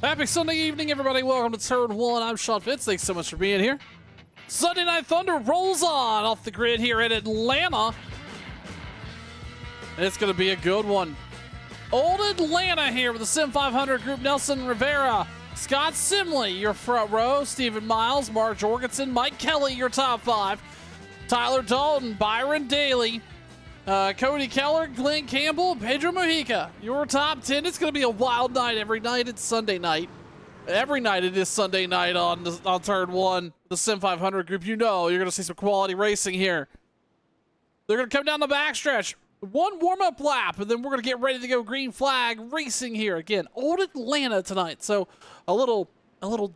Happy Sunday evening, everybody. Welcome to Turn 1. I'm Sean Fitz. Thanks so much for being here. Sunday Night Thunder rolls on off the grid here in Atlanta. It's going to be a good one. Old Atlanta here with the SIM500 group. Nelson Rivera, Scott Simley, your front row. Stephen Miles, Mark Jorgensen, Mike Kelly, your top five. Tyler Dalton, Byron Daly, Cody Keller, Glenn Campbell, Pedro Mujica, your top 10. It's going to be a wild night. Every night it's Sunday night. Every night it is Sunday night on Turn 1, the SIM500 group. You know you're going to see some quality racing here. They're going to come down the backstretch. One warm-up lap, and then we're going to get ready to go green flag racing here. Again, Old Atlanta tonight, so a little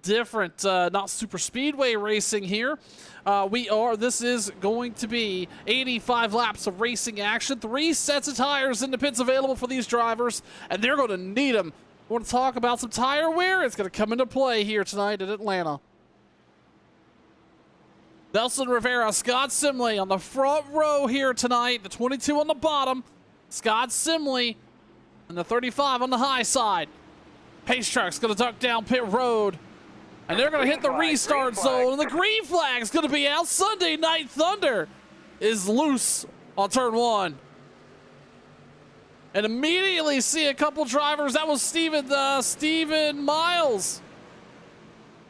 different, not super speedway racing here. This is going to be 85 laps of racing action. 3 sets of tires in the pits available for these drivers, and they're going to need them. We're going to talk about some tire wear. It's going to come into play here tonight in Atlanta. Nelson Rivera, Scott Simley on the front row here tonight. The 22 on the bottom. Scott Simley and the 35 on the high side. Pace truck's going to duck down pit road. And they're going to hit the restart zone. And the green flag's going to be out. Sunday Night Thunder is loose on Turn 1. And immediately see a couple drivers. That was Stephen Miles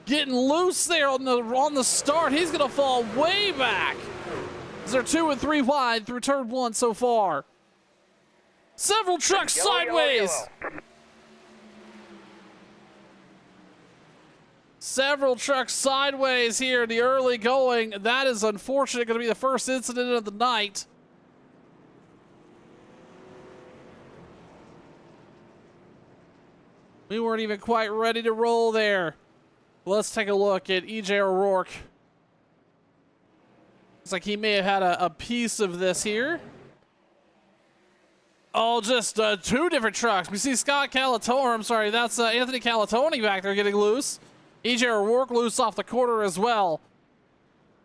getting loose there on the start. He's going to fall way back. They're 2 and 3 wide through Turn 1 so far. Several trucks sideways. Several trucks sideways here in the early going. That is unfortunate. Going to be the first incident of the night. We weren't even quite ready to roll there. Let's take a look at EJ O'Rourke. Looks like he may have had a piece of this here. Oh, just 2 different trucks. We see Scott Calatone. I'm sorry, that's Anthony Calatone back there getting loose. EJ O'Rourke loose off the corner as well.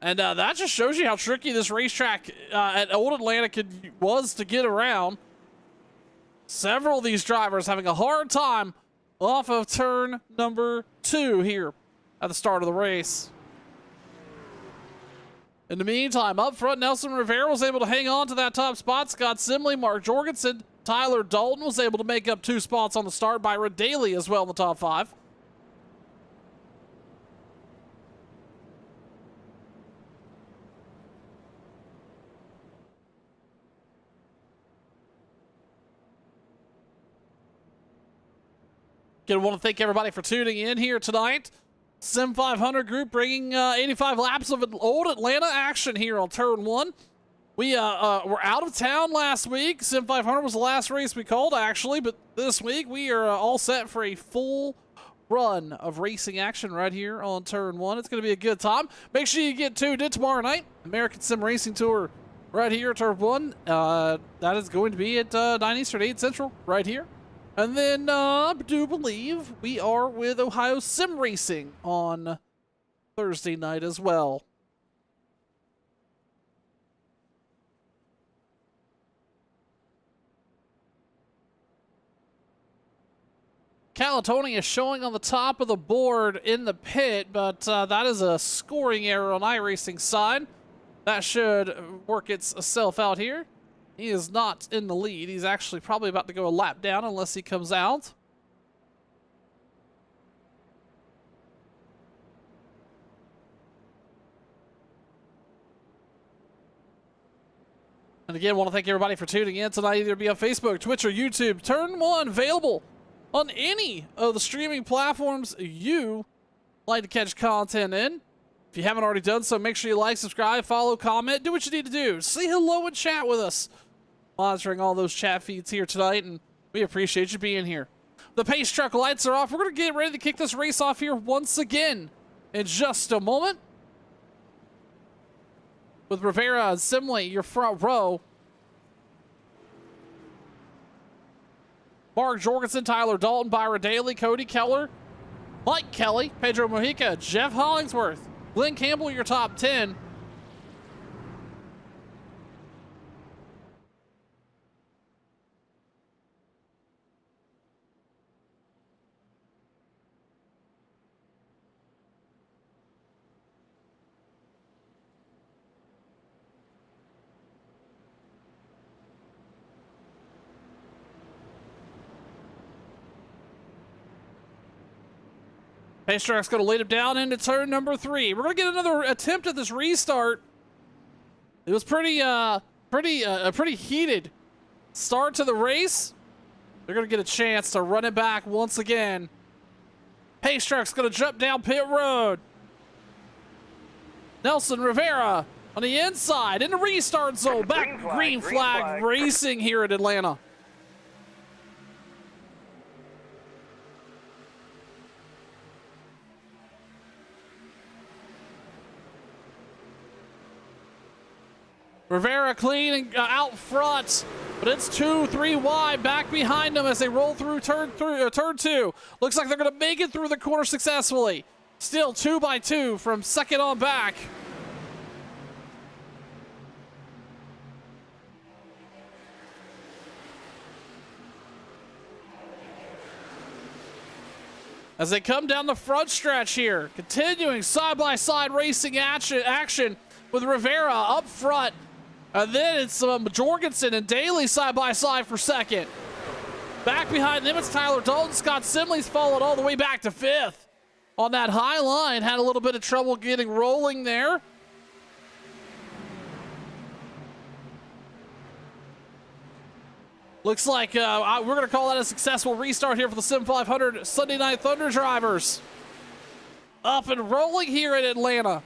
And that just shows you how tricky this racetrack at Old Atlanta was to get around. Several of these drivers having a hard time off of turn number 2 here at the start of the race. In the meantime, up front, Nelson Rivera was able to hang on to that top spot. Scott Simley, Mark Jorgensen, Tyler Dalton was able to make up 2 spots on the start. Byron Daly as well in the top 5. Again, I want to thank everybody for tuning in here tonight. SIM500 group bringing 85 laps of Old Atlanta action here on Turn 1. We were out of town last week. SIM500 was the last race we called, actually, but this week we are all set for a full run of racing action right here on Turn 1. It's going to be a good time. Make sure you get tuned in tomorrow night. American Sim Racing Tour right here at Turn 1. That is going to be at 9 Eastern, 8 Central right here. And then I do believe we are with Ohio Sim Racing on Thursday night as well. Calatone is showing on the top of the board in the pit, but that is a scoring error on iRacing's side. That should work itself out here. He is not in the lead. He's actually probably about to go a lap down unless he comes out. And again, I want to thank everybody for tuning in tonight. Either be on Facebook, Twitch, or YouTube. Turn 1 available on any of the streaming platforms you like to catch content in. If you haven't already done so, make sure you like, subscribe, follow, comment, do what you need to do. Say hello and chat with us. Monitoring all those chat feeds here tonight, and we appreciate you being here. The pace truck lights are off. We're going to get ready to kick this race off here once again in just a moment. With Rivera and Simley, your front row. Mark Jorgensen, Tyler Dalton, Byron Daly, Cody Keller, Mike Kelly, Pedro Mujica, Jeff Hollingsworth, Glenn Campbell, your top 10. Pace Truck's going to lead him down into turn number 3. We're going to get another attempt at this restart. It was a pretty heated start to the race. They're going to get a chance to run it back once again. Pace Truck's going to jump down pit road. Nelson Rivera on the inside in the restart zone. Back green flag racing here at Atlanta. Rivera clean and out front, but it's 2-3 wide back behind them as they roll through turn 2. Looks like they're going to make it through the corner successfully. Still 2 by 2 from second on back. As they come down the front stretch here, continuing side-by-side racing action with Rivera up front. And then it's Jorgensen and Daly side-by-side for second. Back behind them, it's Tyler Dalton. Scott Simley's followed all the way back to 5th. On that high line, had a little bit of trouble getting rolling there. Looks like we're going to call that a successful restart here for the SIM500 Sunday Night Thunder drivers. Up and rolling here in Atlanta.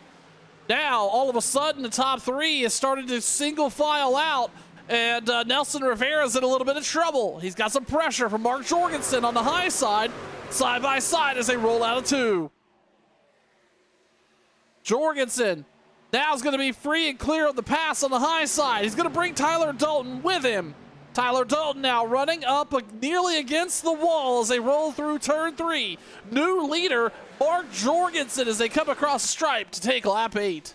Now, all of a sudden, the top 3 is starting to single file out, and Nelson Rivera's in a little bit of trouble. He's got some pressure from Mark Jorgensen on the high side by side as they roll out of 2. Jorgensen now is going to be free and clear of the pass on the high side. He's going to bring Tyler Dalton with him. Tyler Dalton now running up nearly against the wall as they roll through turn 3. New leader, Mark Jorgensen, as they come across stripe to take lap 8.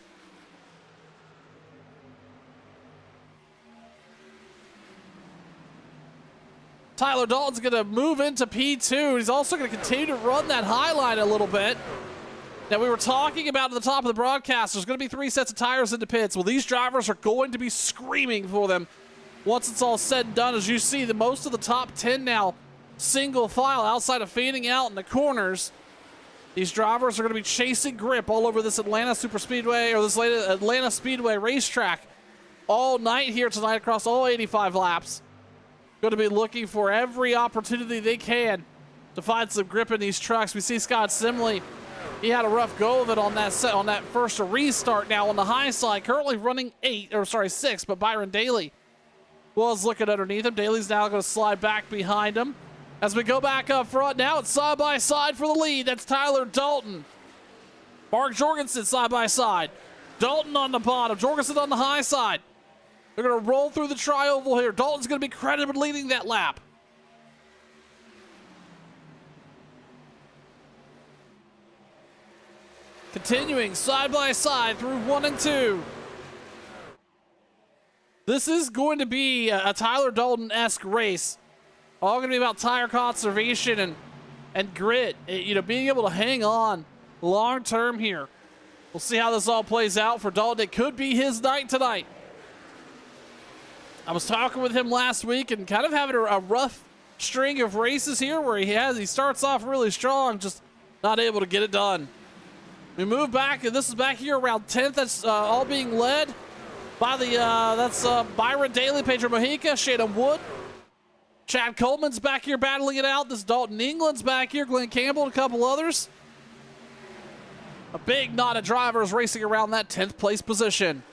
Tyler Dalton's going to move into P2. He's also going to continue to run that high line a little bit. Now, we were talking about at the top of the broadcast, there's going to be 3 sets of tires in the pits. Well, these drivers are going to be screaming for them once it's all said and done. As you see, most of the top 10 now single file outside of fading out in the corners. These drivers are going to be chasing grip all over this Atlanta Superspeedway, or this Atlanta Speedway racetrack all night here tonight across all 85 laps. Going to be looking for every opportunity they can to find some grip in these trucks. We see Scott Simley. He had a rough go of it on that first restart. Now on the high side, currently running 6, but Byron Daly was looking underneath him. Daly's now going to slide back behind him. As we go back up front, now it's side by side for the lead. That's Tyler Dalton. Mark Jorgensen side by side. Dalton on the bottom, Jorgensen on the high side. They're going to roll through the tri-oval here. Dalton's going to be credited leading that lap. Continuing side by side through 1 and 2. This is going to be a Tyler Dalton-esque race. All going to be about tire conservation and grit. Being able to hang on long term here. We'll see how this all plays out for Dalton. It could be his night tonight. I was talking with him last week and kind of having a rough string of races here where he starts off really strong, just not able to get it done. We move back, and this is back here around 10th. That's all being led by that's Byron Daly, Pedro Mojica, Shannon Wood. Chad Coleman's back here battling it out. This Dalton England's back here, Glenn Campbell, and a couple others. A big knot of drivers racing around that 10th place position.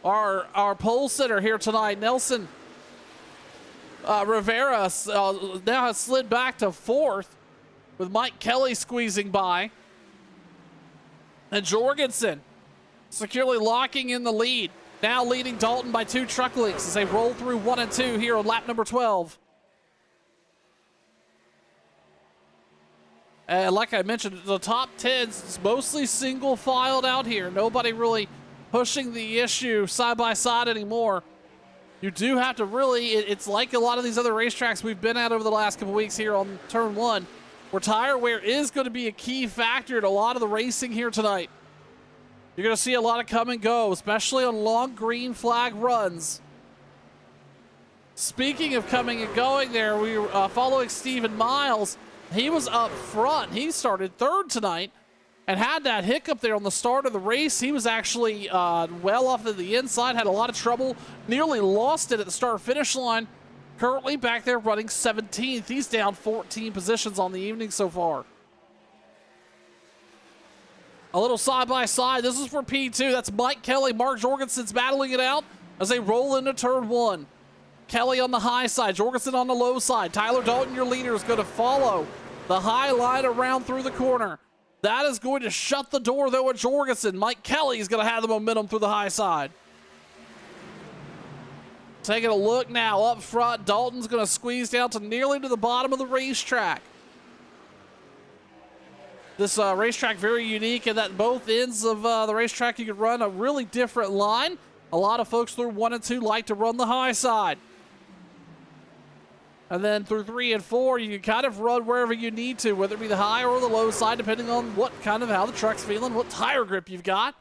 Our pole sitter here tonight, Nelson Rivera, now has slid back to 4th with Mike Kelly squeezing by. And Jorgensen securely locking in the lead. Now leading Dalton by 2 truck lengths as they roll through 1 and 2 here on lap number 12. And like I mentioned, the top 10 is mostly single filed out here. Nobody really pushing the issue side by side anymore. You do have to really, it's like a lot of these other racetracks we've been at over the last couple weeks here on turn 1, where tire wear is going to be a key factor in a lot of the racing here tonight. You're going to see a lot of come and go, especially on long green flag runs. Speaking of coming and going there, we are following Stephen Miles. He was up front. He started third tonight and had that hiccup there on the start of the race. He was actually well off to the inside, had a lot of trouble, nearly lost it at the start-finish line. Currently back there running 17th. He's down 14 positions on the evening so far. A little side-by-side. This is for P2. That's Mike Kelly. Mark Jorgensen's battling it out as they roll into turn 1. Kelly on the high side, Jorgensen on the low side. Tyler Dalton, your leader, is going to follow the high line around through the corner. That is going to shut the door, though, at Jorgensen. Mike Kelly is going to have the momentum through the high side. Taking a look now up front. Dalton's going to squeeze down to nearly to the bottom of the racetrack. This racetrack very unique in that both ends of the racetrack you can run a really different line. A lot of folks through 1 and 2 like to run the high side. And then through 3 and 4, you can kind of run wherever you need to, whether it be the high or the low side, depending on how the truck's feeling, what tire grip you've got.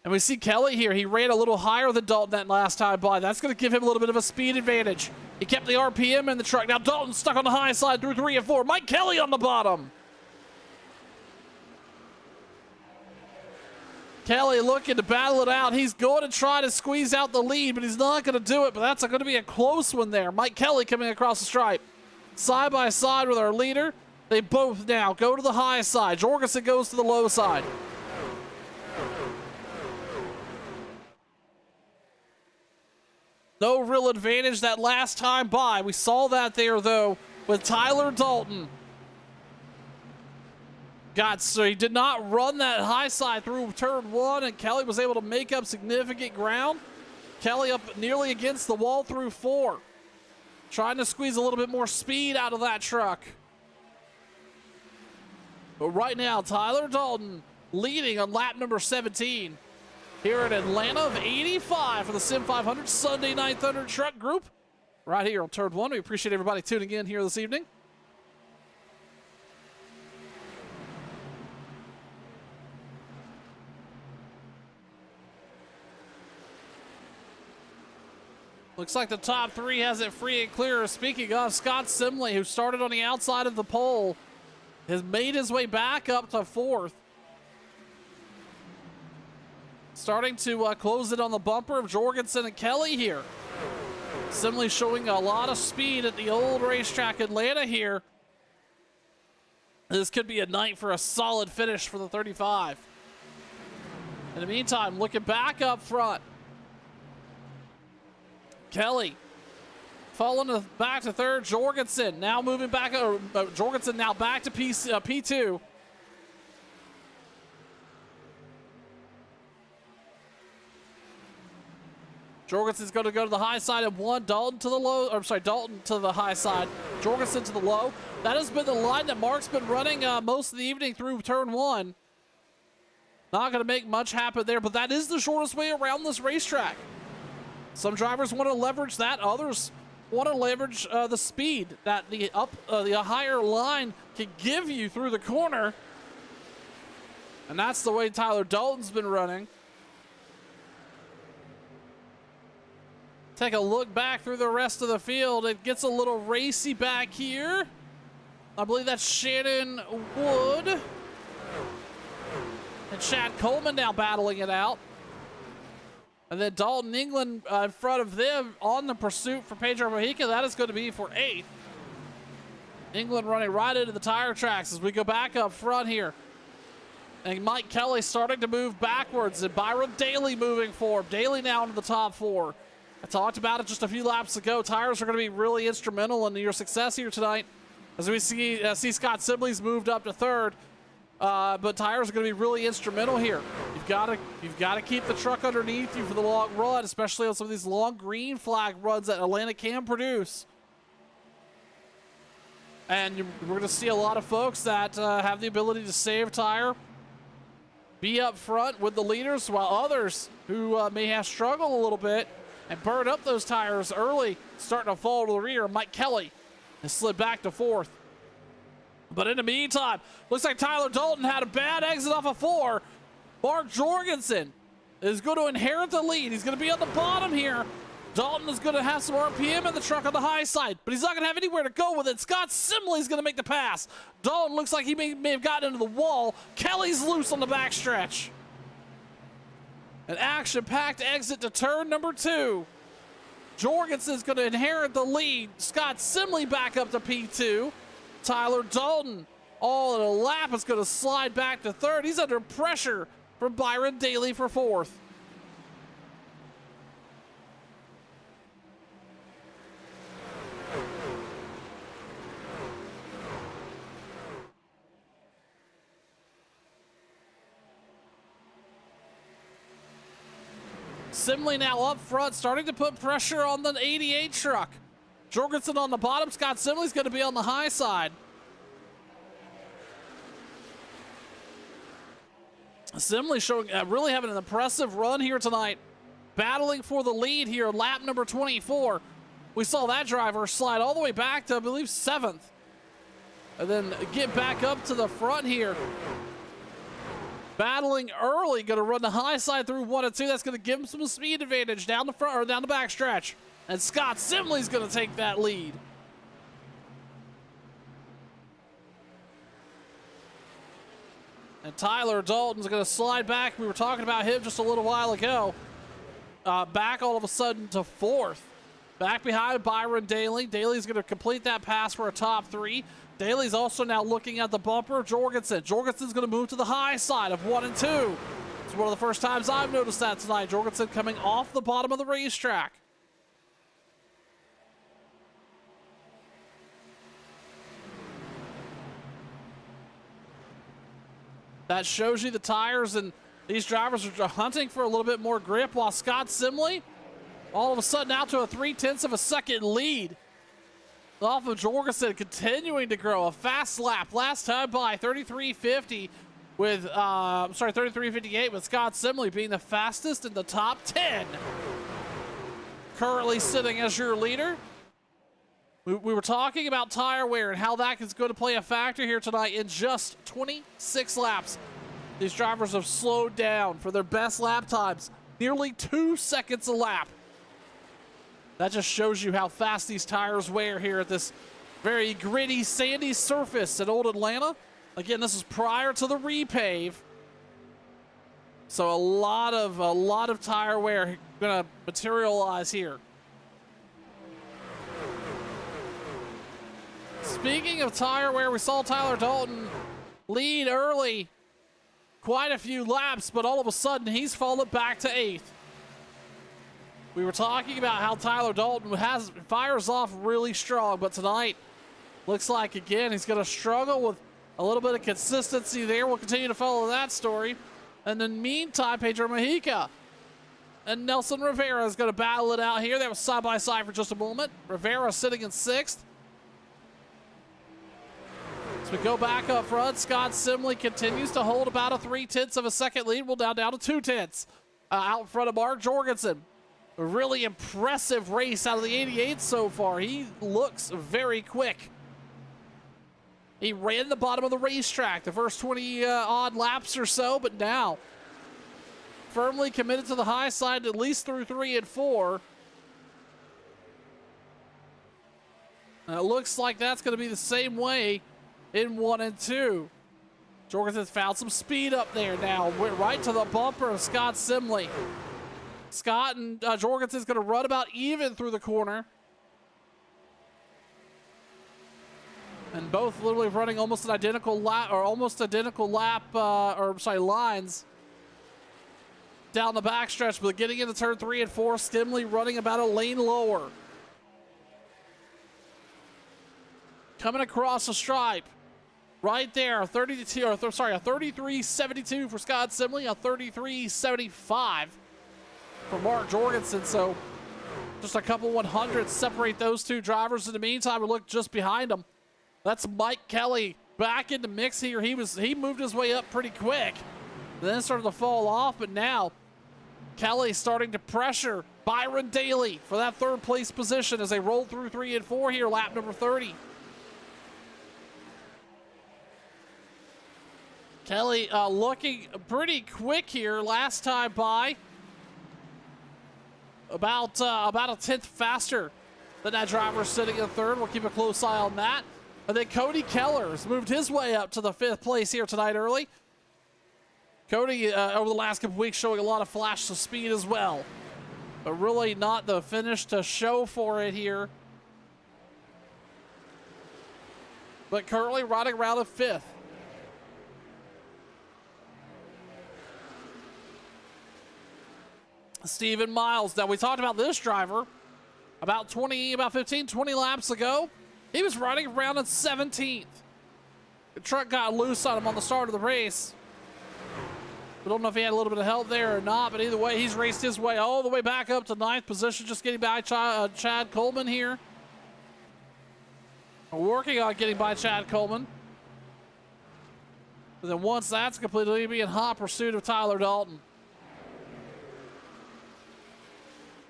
And we see Kelly here. He ran a little higher than Dalton that last time by. That's going to give him a little bit of a speed advantage. He kept the RPM in the truck. Now Dalton stuck on the high side through 3 and 4. Mike Kelly on the bottom. Kelly looking to battle it out. He's going to try to squeeze out the lead, but he's not going to do it. But that's going to be a close one there. Mike Kelly coming across the stripe. Side by side with our leader. They both now go to the high side. Jorgensen goes to the low side. No real advantage that last time by. We saw that there, though, with Tyler Dalton. So he did not run that high side through turn 1, and Kelly was able to make up significant ground. Kelly up nearly against the wall through 4. Trying to squeeze a little bit more speed out of that truck. But right now, Tyler Dalton leading on lap number 17 here in Atlanta of 85 for the SIM500 Sunday Night Thunder Truck Group. Right here on turn 1. We appreciate everybody tuning in here this evening. Looks like the top 3 has it free and clear. Speaking of, Scott Simley, who started on the outside of the pole, has made his way back up to 4th. Starting to close it on the bumper of Jorgensen and Kelly here. Simley showing a lot of speed at the old racetrack Atlanta here. This could be a night for a solid finish for the 35. In the meantime, looking back up front, Kelly falling back to 3rd. Jorgensen now moving back. Jorgensen now back to P2. Jorgensen's going to go to the high side of 1. Dalton to the low. Or sorry, Dalton to the high side. Jorgensen to the low. That has been the line that Mark's been running most of the evening through turn 1. Not going to make much happen there, but that is the shortest way around this racetrack. Some drivers want to leverage that. Others want to leverage the speed that the higher line can give you through the corner. And that's the way Tyler Dalton's been running. Take a look back through the rest of the field. It gets a little racy back here. I believe that's Shannon Wood and Chad Coleman now battling it out. And then Dalton England in front of them on the pursuit for Pedro Mojica. That is going to be for 8th. England running right into the tire tracks as we go back up front here. And Mike Kelly starting to move backwards, and Byron Daly moving forward. Daly now into the top 4. I talked about it just a few laps ago. Tires are going to be really instrumental in your success here tonight. As we see Scott Sibley's moved up to 3rd. But tires are going to be really instrumental here. You've got to keep the truck underneath you for the long run, especially on some of these long green flag runs that Atlanta can produce. And we're going to see a lot of folks that have the ability to save tire, be up front with the leaders, while others who may have struggled a little bit and burn up those tires early, starting to fall to the rear. Mike Kelly has slid back to 4th. But in the meantime, looks like Tyler Dalton had a bad exit off of 4. Mark Jorgensen is going to inherit the lead. He's going to be on the bottom here Dalton is going to have some RPM in the truck on the high side, but he's not going to have anywhere to go with it. Scott Simley's going to make the pass. Dalton looks like he may have gotten into the wall. Kelly's loose on the backstretch. An action-packed exit to turn number 2. Jorgensen's going to inherit the lead. Scott Simley back up to P2. Tyler Dalton, all in a lap, is going to slide back to 3rd. He's under pressure from Byron Daly for 4th. Simley now up front, starting to put pressure on the 88 truck. Jorgensen on the bottom. Scott Simley's going to be on the high side. Simley showing really having an impressive run here tonight, battling for the lead here, lap number 24. We saw that driver slide all the way back to, I believe, 7th, and then get back up to the front here. Battling early, going to run the high side through 1 and 2. That's going to give him some speed advantage down the front or down the back stretch. And Scott Simley's going to take that lead. And Tyler Dalton's going to slide back. We were talking about him just a little while ago. Back all of a sudden to 4th. Back behind Byron Daly. Daly's going to complete that pass for a top 3. Daly's also now looking at the bumper of Jorgensen. Jorgensen's going to move to the high side of 1 and 2. It's one of the first times I've noticed that tonight. Jorgensen coming off the bottom of the racetrack. That shows you the tires, and these drivers are hunting for a little bit more grip, while Scott Simley all of a sudden out to a 0.3 of a second lead off of Jorgensen, continuing to grow. A fast lap last time by 33.50 with 33.58 with Scott Simley being the fastest in the top 10. Currently sitting as your leader. We were talking about tire wear and how that is going to play a factor here tonight. In just 26 laps, these drivers have slowed down for their best lap times, nearly 2 seconds a lap. That just shows you how fast these tires wear here at this very gritty, sandy surface at Old Atlanta. Again, this is prior to the repave, so a lot of tire wear going to materialize here. Speaking of tire wear, we saw Tyler Dalton lead early, quite a few laps, but all of a sudden he's fallen back to 8th. We were talking about how Tyler Dalton fires off really strong, but tonight looks like, again, he's going to struggle with a little bit of consistency there. We'll continue to follow that story. And in the meantime, Pedro Mujica and Nelson Rivera is going to battle it out here. That was side by side for just a moment. Rivera sitting in 6th. As we go back up front, Scott Simley continues to hold about a 0.3 of a second lead. We'll down to 0.2 out in front of Mark Jorgensen. A really impressive race out of the 88 so far. He looks very quick. He ran the bottom of the racetrack the first 20 odd laps or so, but now firmly committed to the high side at least through 3 and 4. And it looks like that's going to be the same way in 1 and 2. Jorgensen's found some speed up there now. Went right to the bumper of Scott Simley. Scott and Jorgensen's going to run about even through the corner. And both literally running almost an identical lap, lines down the backstretch, but getting into turn 3 and 4, Simley running about a lane lower. Coming across the stripe. Right there, a 33.72 for Scott Simley, a 33.75 for Mark Jorgensen. So just a couple 100s separate those two drivers. In the meantime, we look just behind them. That's Mike Kelly back in the mix here. He moved his way up pretty quick, then started to fall off, but now Kelly starting to pressure Byron Daly for that 3rd place position as they roll through 3 and 4 here, lap number 30. Kelly looking pretty quick here last time by. about a tenth faster than that driver sitting in third. We'll keep a close eye on that. And then Cody Keller's moved his way up to the 5th place here tonight early. Cody, over the last couple weeks, showing a lot of flashes of speed as well. But really not the finish to show for it here. But currently riding around at 5th. Stephen Miles. Now, we talked about this driver about 15, 20 laps ago. He was riding around in 17th. The truck got loose on him on the start of the race. I don't know if he had a little bit of help there or not, but either way, he's raced his way all the way back up to 9th position, just getting by Chad Coleman here. Working on getting by Chad Coleman. And then once that's completed, he'll be in hot pursuit of Tyler Dalton.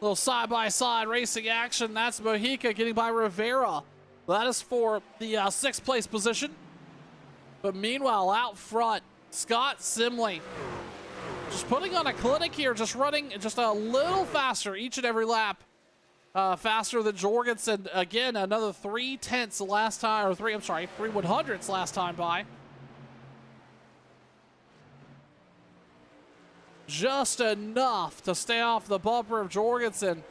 Little side-by-side racing action. That's Mojica getting by Rivera. That is for the 6th place position. But meanwhile, out front, Scott Simley just putting on a clinic here, just running just a little faster each and every lap. Faster than Jorgensen. Again, another 3/10 the last time, or 3 100ths last time by. Just enough to stay off the bumper of Jorgensen.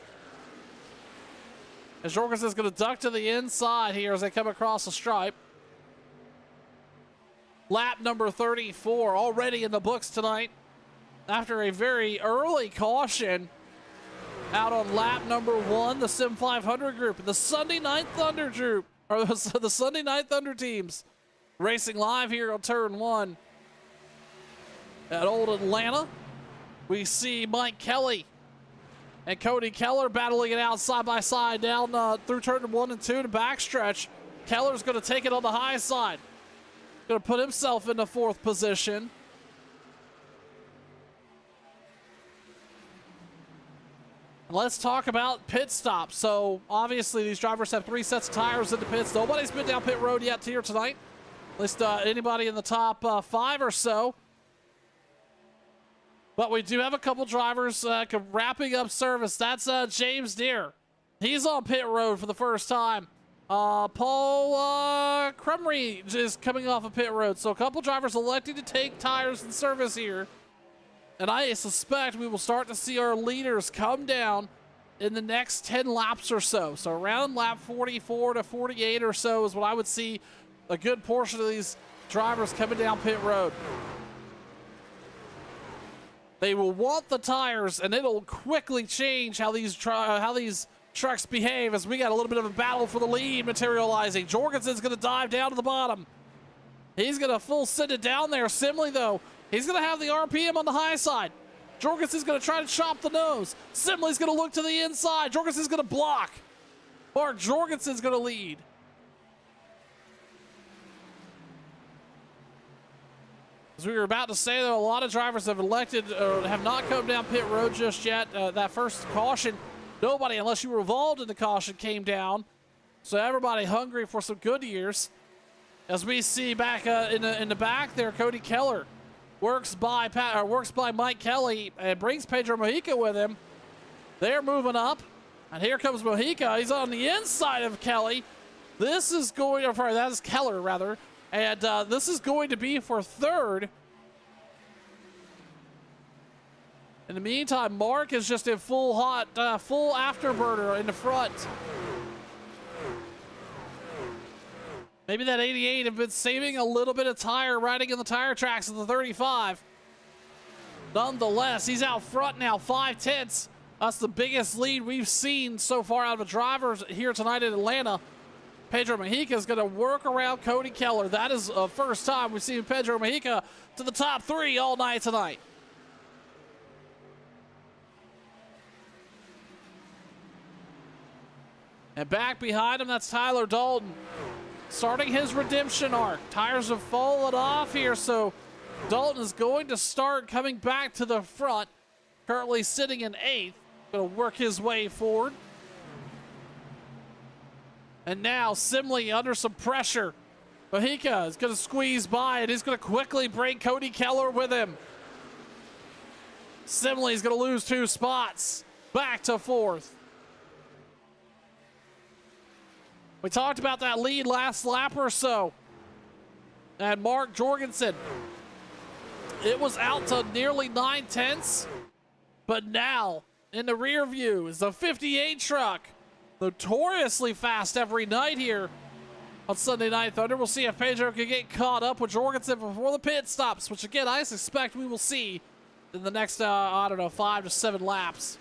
As Jorgensen's going to duck to the inside here as they come across the stripe. Lap number 34 already in the books tonight. After a very early caution out on lap number 1, the SIM500 group and the Sunday Night Thunder group, or the Sunday Night Thunder teams racing live here on turn 1 at Old Atlanta. We see Mike Kelly and Cody Keller battling it out side by side down through turn 1 and 2 to backstretch. Keller's going to take it on the high side. Going to put himself in the 4th position. Let's talk about pit stops. So obviously these drivers have 3 sets of tires in the pits. Nobody's been down pit road yet here tonight. At least anybody in the top 5 or so. But we do have a couple drivers wrapping up service. That's James Deere. He's on pit road for the first time. Paul Crumry is coming off of pit road. So a couple drivers electing to take tires in service here. And I suspect we will start to see our leaders come down in the next 10 laps or so. So around lap 44 to 48 or so is what I would see a good portion of these drivers coming down pit road. They will want the tires, and it'll quickly change how these trucks behave as we got a little bit of a battle for the lead materializing. Jorgensen's going to dive down to the bottom. He's going to full send it down there. Simley, though, he's going to have the RPM on the high side. Jorgensen's going to try to chop the nose. Simley's going to look to the inside. Jorgensen's going to block. Mark Jorgensen's going to lead. As we were about to say, though, a lot of drivers have elected or have not come down pit road just yet. That first caution, nobody, unless you were involved in the caution, came down. So everybody hungry for some Goodyears. As we see back in the back there, Cody Keller works by Mike Kelly and brings Pedro Mojica with him. They're moving up, and here comes Mojica. He's on the inside of Kelly. This is going, or sorry, that is Keller rather, and this is going to be for 3rd. In the meantime, Mark is just in full afterburner in the front. Maybe that 88 have been saving a little bit of tire riding in the tire tracks of the 35. Nonetheless, he's out front now, 5/10. That's the biggest lead we've seen so far out of the drivers here tonight in Atlanta. Pedro Mojica is going to work around Cody Keller. That is the first time we've seen Pedro Mojica to the top 3 all night tonight. And back behind him, that's Tyler Dalton. Starting his redemption arc. Tires have fallen off here, so Dalton is going to start coming back to the front. Currently sitting in 8th. Going to work his way forward. And now Simley under some pressure. Mojica is going to squeeze by, and he's going to quickly bring Cody Keller with him. Simley is going to lose 2 spots. back to fourth. We talked about that lead last lap or so. And Mark Jorgensen, it was out to nearly 9/10. But now, in the rear view, is the 58 truck. Notoriously fast every night here on Sunday Night Thunder. We'll see if Pedro can get caught up with Jorgensen before the pit stops, which again, I suspect we will see in the next, I don't know, 5 to 7 laps.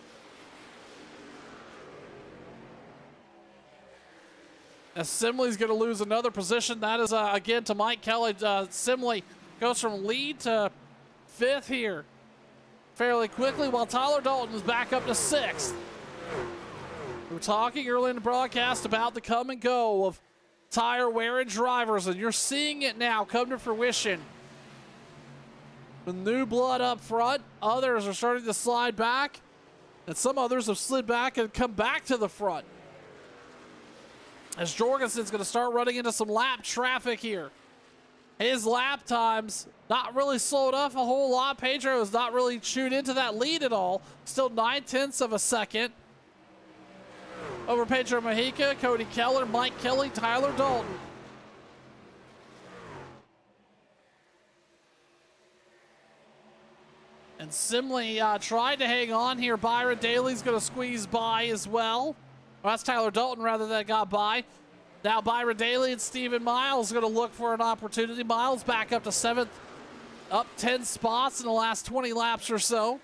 As Simley's going to lose another position. That is, again, to Mike Kelly. Simley goes from lead to 5th here fairly quickly, while Tyler Dalton is back up to 6th. We were talking early in the broadcast about the come and go of tire-wearing drivers, and you're seeing it now come to fruition. The new blood up front, others are starting to slide back, and some others have slid back and come back to the front. As Jorgensen's going to start running into some lap traffic here. His lap times not really slowed up a whole lot. Pedro has not really chewed into that lead at all. Still 9/10 of a second over Pedro Mojica, Cody Keller, Mike Kelly, Tyler Dalton. And Simley tried to hang on here. Byron Daly's going to squeeze by as well. Well, that's Tyler Dalton, rather, that got by. Now Byron Daly and Stephen Miles going to look for an opportunity. Miles back up to 7th, up 10 spots in the last 20 laps or so.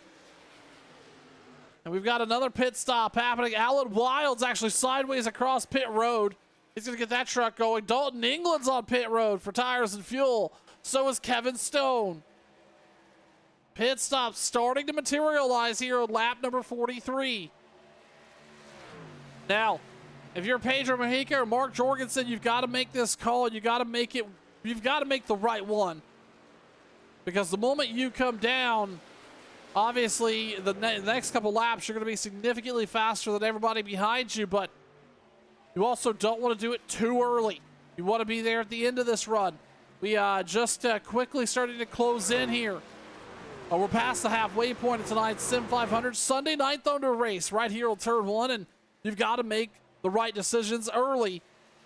And we've got another pit stop happening. Alan Wilds actually sideways across pit road. He's going to get that truck going. Dalton England's on pit road for tires and fuel. So is Kevin Stone. Pit stop starting to materialize here on lap number 43. Now, if you're Pedro Mojica or Mark Jorgensen, you've got to make this call, and you've got to make the right one. Because the moment you come down, obviously the next couple laps, you're going to be significantly faster than everybody behind you, but you also don't want to do it too early. You want to be there at the end of this run. We just quickly starting to close in here. We're past the halfway point of tonight's SIM500 Sunday Night Thunder race right here on turn 1, and you've got to make the right decisions early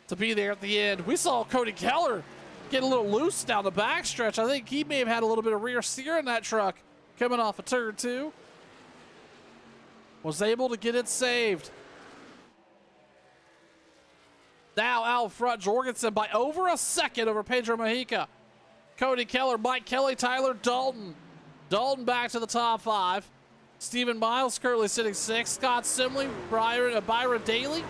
to be there at the end. We saw Cody Keller get a little loose down the backstretch. I think he may have had a little bit of rear steer in that truck coming off of turn 2. Was able to get it saved. Now out front, Jorgensen by over a second over Pedro Mojica. Cody Keller, Mike Kelly, Tyler Dalton. Dalton back to the top 5. Stephen Miles currently sitting 6th. Scott Simley, Byron Daly,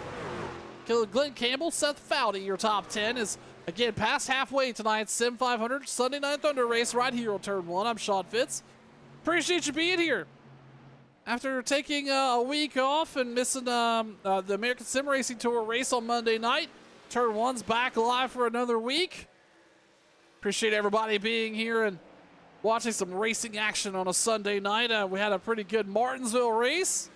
Glenn Campbell, Seth Foudy, your top 10 is, again, past halfway tonight's SIM500 Sunday Night Thunder race right here on turn 1. I'm Sean Fitz. Appreciate you being here. After taking a week off and missing the American Sim Racing Tour race on Monday night, turn 1's back live for another week. Appreciate everybody being here and watching some racing action on a Sunday night. We had a pretty good Martinsville race.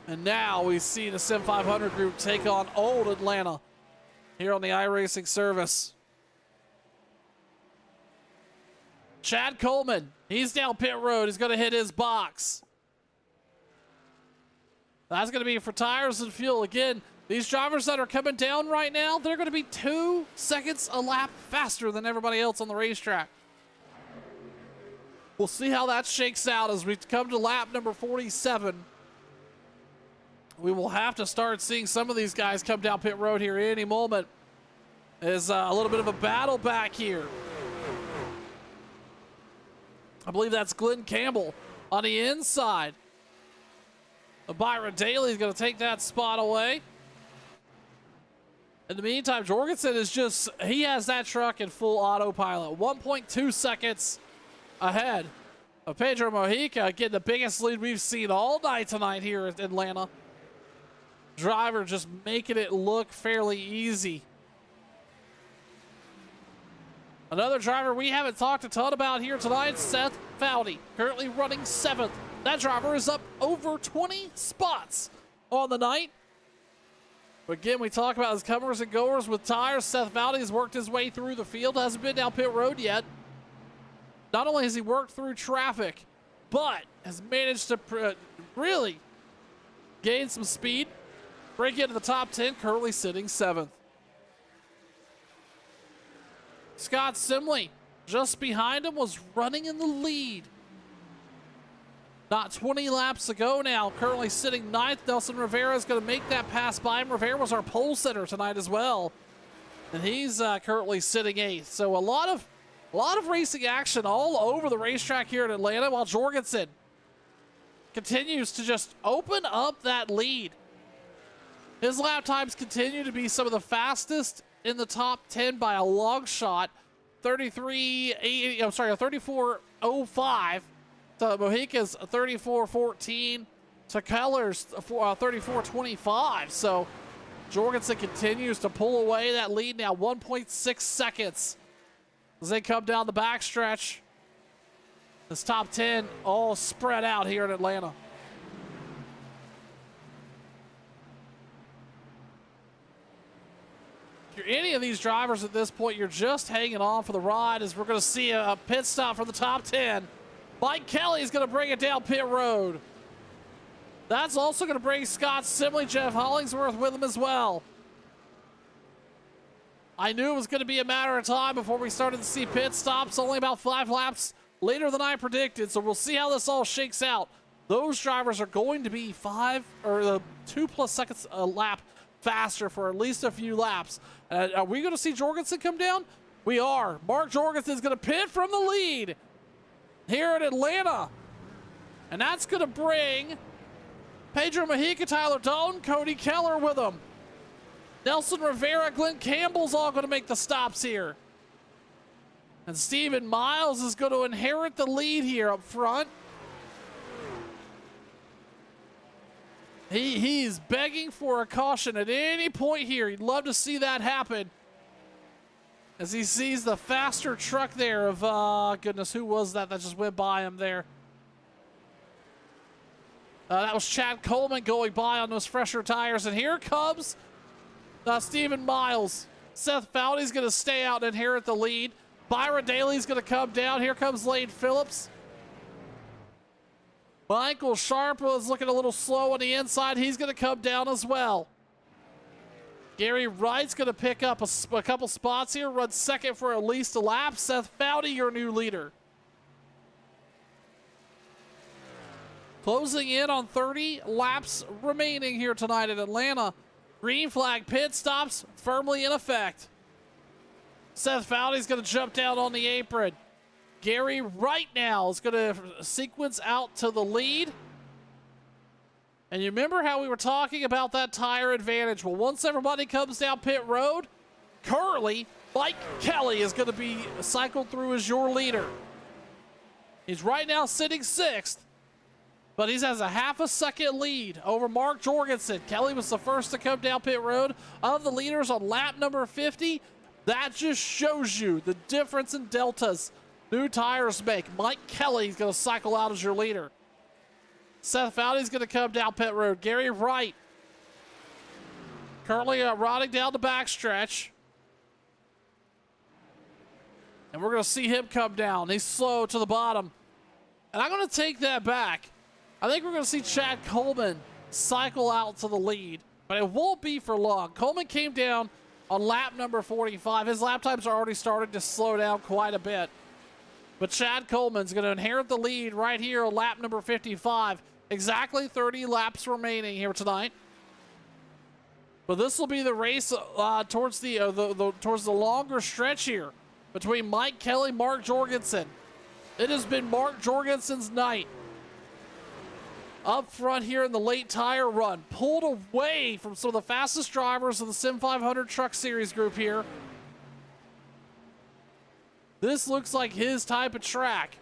And now we see the SIM500 group take on Old Atlanta here on the iRacing service. Chad Coleman, he's down pit road. He's going to hit his box. That's going to be for tires and fuel. Again, these drivers that are coming down right now, they're going to be 2 seconds a lap faster than everybody else on the racetrack. We'll see how that shakes out as we come to lap number 47. We will have to start seeing some of these guys come down pit road here any moment. There's a little bit of a battle back here. I believe that's Glenn Campbell on the inside. Byron Daly is going to take that spot away. In the meantime, Jorgensen is just, he has that truck in full autopilot. 1.2 seconds ahead of Pedro Mojica. Again, the biggest lead we've seen all night tonight here at Atlanta. Driver just making it look fairly easy. Another driver we haven't talked a ton about here tonight, Seth Foudy, currently running 7th. That driver is up over 20 spots on the night. But again, we talk about his comers and goers with tires. Seth Foudy has worked his way through the field, hasn't been down pit road yet. Not only has he worked through traffic, but has managed to really gain some speed, break into the top 10, currently sitting 7th. Scott Simley, just behind him, was running in the lead. Not 20 laps ago now, currently sitting 9th. Nelson Rivera is going to make that pass by him. Rivera was our pole sitter tonight as well, and he's currently sitting 8th. So a lot of racing action all over the racetrack here in Atlanta, while Jorgensen continues to just open up that lead. His lap times continue to be some of the fastest in the top 10 by a long shot. 34:05 to Mojica's 34:14 to Keller's 34:25. So Jorgensen continues to pull away that lead now, 1.6 seconds as they come down the backstretch. This top 10 all spread out here in Atlanta. If you're any of these drivers at this point, you're just hanging on for the ride, as we're going to see a pit stop from the top 10. Mike Kelly is going to bring it down pit road. That's also going to bring Scott Simley, Jeff Hollingsworth with him as well. I knew it was going to be a matter of time before we started to see pit stops, only about 5 laps later than I predicted, so we'll see how this all shakes out. Those drivers are going to be 2+ seconds a lap faster for at least a few laps. Are we going to see Jorgensen come down? We are. Mark Jorgensen is going to pit from the lead here in Atlanta. And that's going to bring Pedro Mojica, Tyler Dalton, Cody Keller with him. Nelson Rivera, Glenn Campbell's all going to make the stops here. And Stephen Miles is going to inherit the lead here up front. He's begging for a caution at any point here. He'd love to see that happen, as he sees the faster truck there of, goodness, who was that just went by him there? That was Chad Coleman going by on those fresher tires. And here comes Stephen Miles. Seth Foudy's going to stay out and inherit the lead. Byron Daly's going to come down. Here comes Lane Phillips. Michael Sharp was looking a little slow on the inside. He's going to come down as well. Gary Wright's going to pick up a couple spots here, run second for at least a lap. Seth Foudy, your new leader. Closing in on 30 laps remaining here tonight in Atlanta. Green flag pit stops firmly in effect. Seth Foudy's going to jump down on the apron. Gary Wright now is going to sequence out to the lead. And you remember how we were talking about that tire advantage? Well, once everybody comes down pit road, currently Mike Kelly is going to be cycled through as your leader. He's right now sitting 6th, but he has a half a second lead over Mark Jorgensen. Kelly was the first to come down pit road of the leaders on lap number 50. That just shows you the difference in deltas new tires make. Mike Kelly is going to cycle out as your leader. Seth Foudy's going to come down pit road. Gary Wright currently riding down the backstretch. And we're going to see him come down. He's slow to the bottom. And I'm going to take that back. I think we're going to see Chad Coleman cycle out to the lead. But it won't be for long. Coleman came down on lap number 45. His lap times are already starting to slow down quite a bit. But Chad Coleman's going to inherit the lead right here on lap number 55. Exactly 30 laps remaining here tonight. But this will be the race towards the longer stretch here between Mike Kelly, Mark Jorgensen. It has been Mark Jorgensen's night. Up front here in the late tire run, pulled away from some of the fastest drivers of the SIM500 Truck Series group here. This looks like his type of track.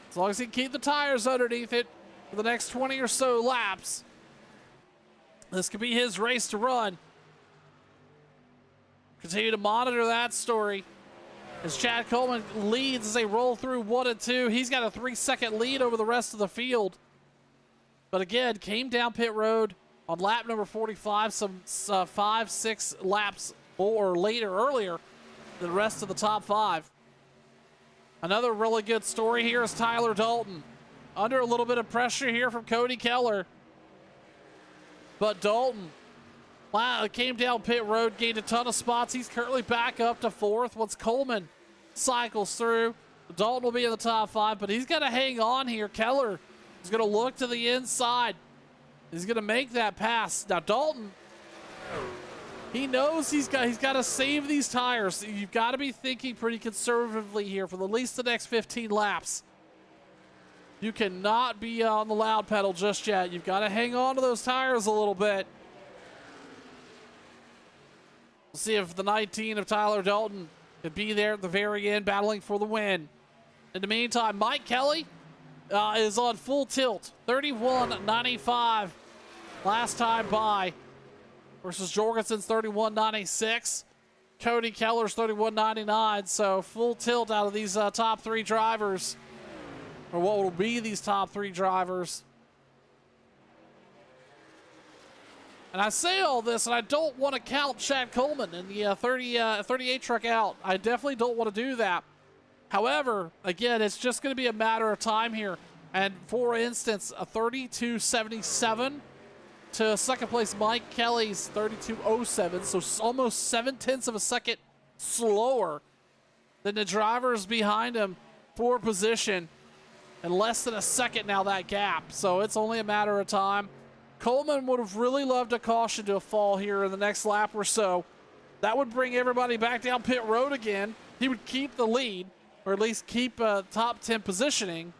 As long as he can keep the tires underneath it for the next 20 or so laps, this could be his race to run. Continue to monitor that story as Chad Coleman leads as they roll through 1 and 2. He's got a 3-second lead over the rest of the field. But again, came down pit road on lap number 45, some 5-6 laps or earlier than the rest of the top 5. Another really good story here is Tyler Dalton. under a little bit of pressure here from Cody Keller. But Dalton, wow, came down pit road, gained a ton of spots. He's currently back up to 4th. Once Coleman cycles through, Dalton will be in the top 5, but he's got to hang on here. Keller is going to look to the inside. He's going to make that pass. Now Dalton, he knows he's got to save these tires. You've got to be thinking pretty conservatively here for at least the next 15 laps. You cannot be on the loud pedal just yet. You've got to hang on to those tires a little bit. We'll see if the 19 of Tyler Dalton could be there at the very end, battling for the win. In the meantime, Mike Kelly is on full tilt. 31.95 last time by versus Jorgensen's 31.96. Cody Keller's 31.99. So full tilt out of these top 3 drivers, or what will be these top 3 drivers. And I say all this, and I don't want to count Chad Coleman and the 38 truck out. I definitely don't want to do that. However, again, it's just going to be a matter of time here. And for instance, a 32.77 to second place Mike Kelly's 32.07, so almost 0.7 of a second slower than the drivers behind him for position. And less than a second now, that gap. So it's only a matter of time. Coleman would have really loved a caution to a fall here in the next lap or so. That would bring everybody back down pit road again. He would keep the lead, or at least keep top 10 positioning.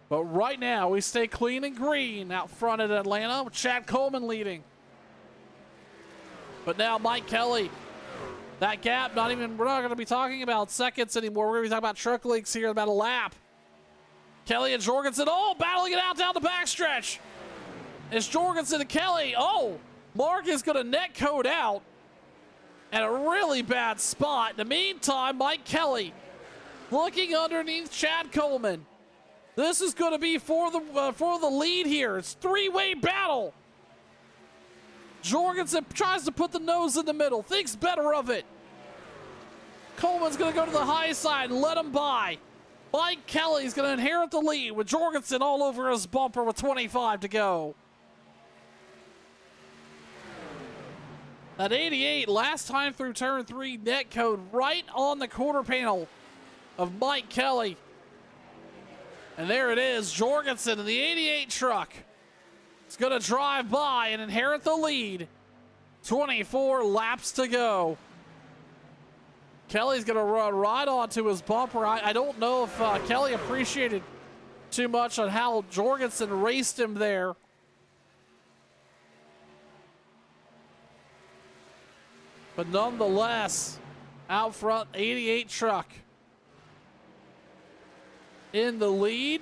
But right now, we stay clean and green out front at Atlanta with Chad Coleman leading. But now Mike Kelly, that gap, we're not going to be talking about seconds anymore. We're going to be talking about truck lengths here in about a lap. Kelly and Jorgensen, battling it out down the backstretch. It's Jorgensen and Kelly. Mark is going to net code out at a really bad spot. In the meantime, Mike Kelly looking underneath Chad Coleman. This is going to be for the lead here. It's 3-way battle. Jorgensen tries to put the nose in the middle, thinks better of it. Coleman's going to go to the high side and let him by. Mike Kelly's going to inherit the lead with Jorgensen all over his bumper with 25 to go. That 88 last time through turn 3 net code right on the quarter panel of Mike Kelly. And there it is, Jorgensen in the 88 truck. It's going to drive by and inherit the lead. 24 laps to go. Kelly's going to run right onto his bumper. I don't know if Kelly appreciated too much on how Jorgensen raced him there. But nonetheless, out front, 88 truck in the lead.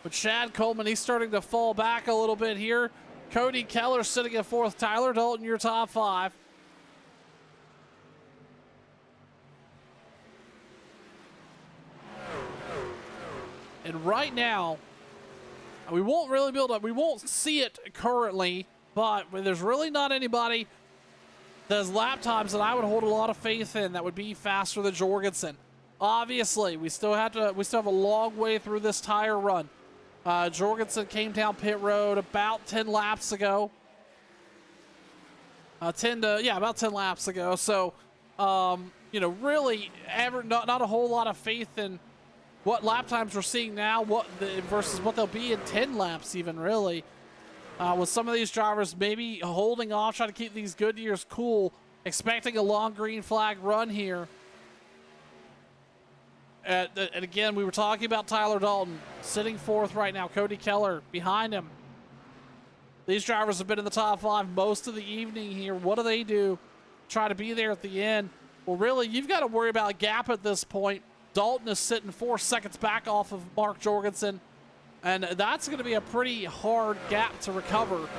But Chad Coleman, he's starting to fall back a little bit here. Cody Keller sitting at 4th. Tyler Dalton, your top 5. And right now, we won't really build up. We won't see it currently, but there's really not anybody that has lap times that I would hold a lot of faith in that would be faster than Jorgensen. Obviously, we still have a long way through this tire run. Jorgensen came down pit road about 10 laps ago. About 10 laps ago. So, really, not a whole lot of faith in what lap times we're seeing now, versus what they'll be in 10 laps, even really. With some of these drivers maybe holding off, trying to keep these Goodyears cool, expecting a long green flag run here. And again, we were talking about Tyler Dalton sitting 4th right now. Cody Keller behind him. These drivers have been in the top 5 most of the evening here. What do they do? Try to be there at the end. Well, really, you've got to worry about a gap at this point. Dalton is sitting 4 seconds back off of Mark Jorgensen. And that's going to be a pretty hard gap to recover.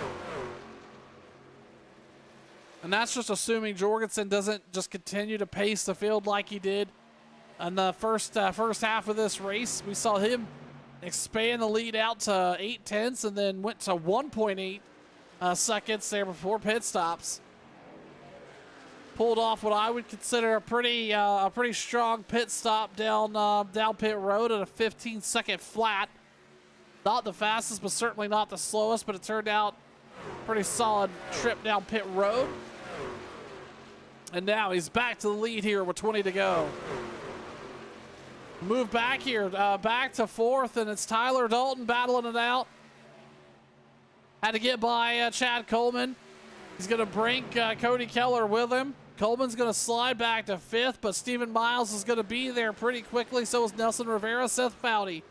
And that's just assuming Jorgensen doesn't just continue to pace the field like he did in the first half of this race. We saw him expand the lead out to 0.8 and then went to 1.8 seconds there before pit stops. pulled off what I would consider a pretty strong pit stop down pit road at a 15-second flat. Not the fastest, but certainly not the slowest, but it turned out pretty solid trip down pit road. And now he's back to the lead here with 20 to go. Move back here, back to fourth, and it's Tyler Dalton battling it out. Had to get by Chad Coleman. He's going to bring Cody Keller with him. Coleman's going to slide back to fifth, but Stephen Miles is going to be there pretty quickly. So is Nelson Rivera, Seth Foudy.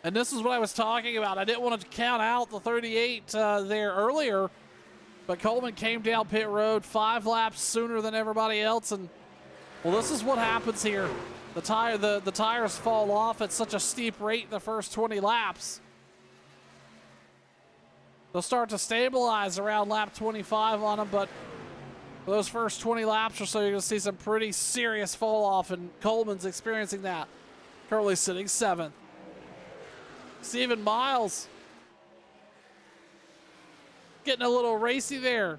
And this is what I was talking about. I didn't want to count out the 38 there earlier, but Coleman came down pit road 5 laps sooner than everybody else. And, well, this is what happens here. The tires fall off at such a steep rate in the first 20 laps. They'll start to stabilize around lap 25 on them, but for those first 20 laps or so, you're going to see some pretty serious fall off, and Coleman's experiencing that. Currently sitting 7th. Stephen Miles getting a little racy there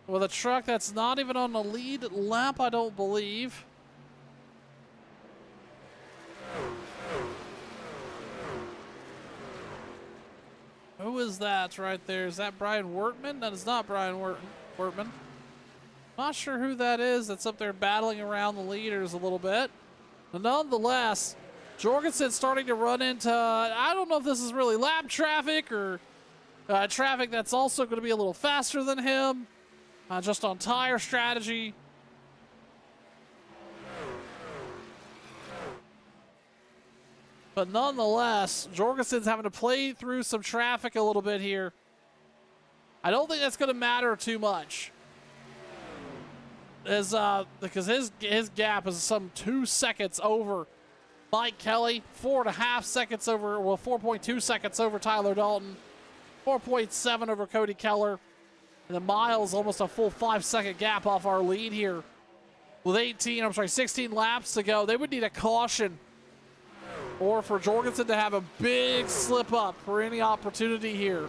with a truck that's not even on the lead lap, I don't believe. Who is that right there? Is that Brian Wortman? That is not Brian Wortman. Not sure who that is that's up there battling around the leaders a little bit. But nonetheless, Jorgensen starting to run into, I don't know if this is really lap traffic or traffic that's also going to be a little faster than him, just on tire strategy. But nonetheless, Jorgensen's having to play through some traffic a little bit here. I don't think that's going to matter too much. Because his gap is some 2 seconds over Mike Kelly, 4.5 seconds over, well, 4.2 seconds over Tyler Dalton, 4.7 over Cody Keller, and the Miles almost a full 5-second gap off our lead here. With 16 laps to go, they would need a caution or for Jorgensen to have a big slip up for any opportunity here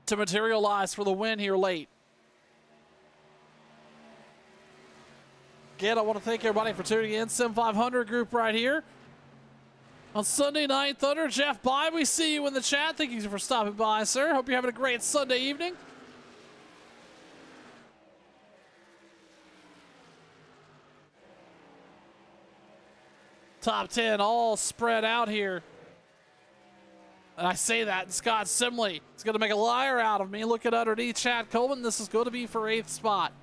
to materialize for the win here late. Again, I want to thank everybody for tuning in. SIM500 group right here on Sunday Night Thunder. Jeff By, we see you in the chat. Thank you for stopping by, sir. Hope you're having a great Sunday evening. Top 10 all spread out here. And I say that, and Scott Simley is going to make a liar out of me. Looking underneath Chad Coleman. This is going to be for 8th spot.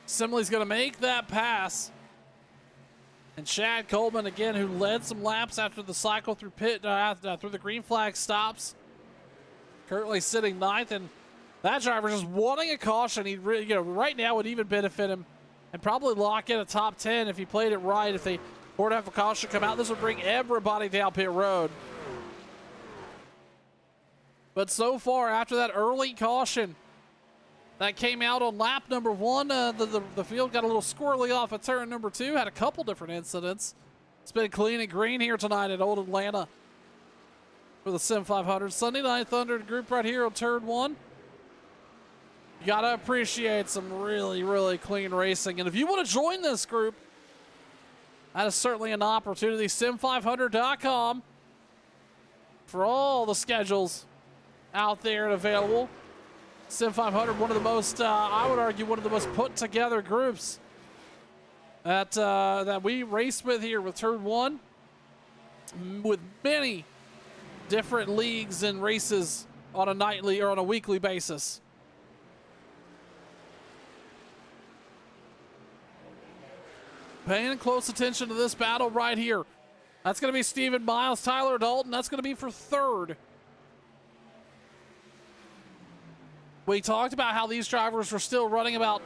Simley's going to make that pass. And Chad Coleman, again, who led some laps after the cycle through through the green flag stops, currently sitting 9th, and that driver just wanting a caution. He really, right now would even benefit him and probably lock in a top 10 if he played it right. If they were to have a caution come out, this would bring everybody down pit road. But so far, after that early caution that came out on lap number 1, the field got a little squirrely off at turn number 2. Had a couple different incidents. It's been clean and green here tonight at Old Atlanta for the SIM500. Sunday Night Thunder group right here on turn 1. You got to appreciate some really, really clean racing. And if you want to join this group, that is certainly an opportunity. Sim500.com for all the schedules out there and available. Sim500, one of the most, I would argue, one of the most put together groups that we race with here with turn 1, with many different leagues and races on a nightly or on a weekly basis. Paying close attention to this battle right here. That's going to be Stephen Miles, Tyler Dalton. That's going to be for 3rd. We talked about how these drivers were still running about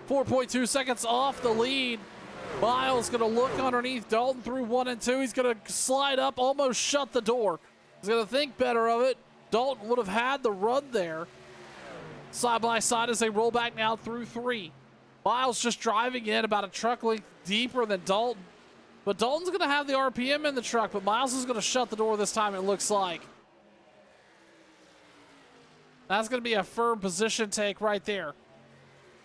4.2 seconds off the lead. Miles going to look underneath Dalton through 1 and 2. He's going to slide up, almost shut the door. He's going to think better of it. Dalton would have had the run there. Side by side as they roll back now through 3. Miles just driving in about a truck length deeper than Dalton. But Dalton's going to have the RPM in the truck, but Miles is going to shut the door this time, it looks like. That's going to be a firm position take right there